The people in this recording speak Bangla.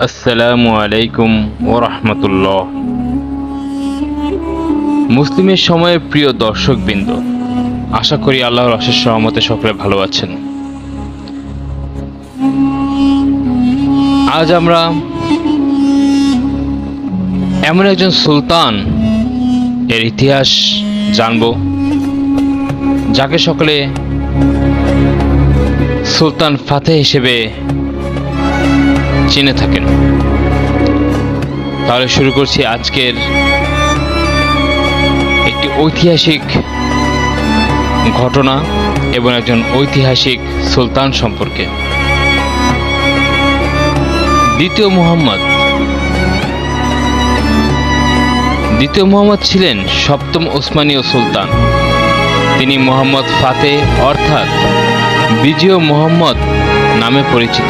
আসসালামু আলাইকুম ওরহমতুল্লাহ। মুসলিমের সময়ের প্রিয় দর্শকবৃন্দ, আশা করি আল্লাহর অশেষ রহমতে সকলে ভালো আছেন। আজ আমরা এমন একজন সুলতান এর ইতিহাস জানব, যাকে সকলে সুলতান ফাতেহ হিসেবে চিনে থাকেন। তাহলে শুরু করছি আজকের একটি ঐতিহাসিক ঘটনা এবং একজন ঐতিহাসিক সুলতান সম্পর্কে। দ্বিতীয় মুহাম্মদ ছিলেন সপ্তম ওসমানীয় সুলতান। তিনি মোহাম্মদ ফাতেহ অর্থাৎ বিজয় মুহাম্মদ নামে পরিচিত।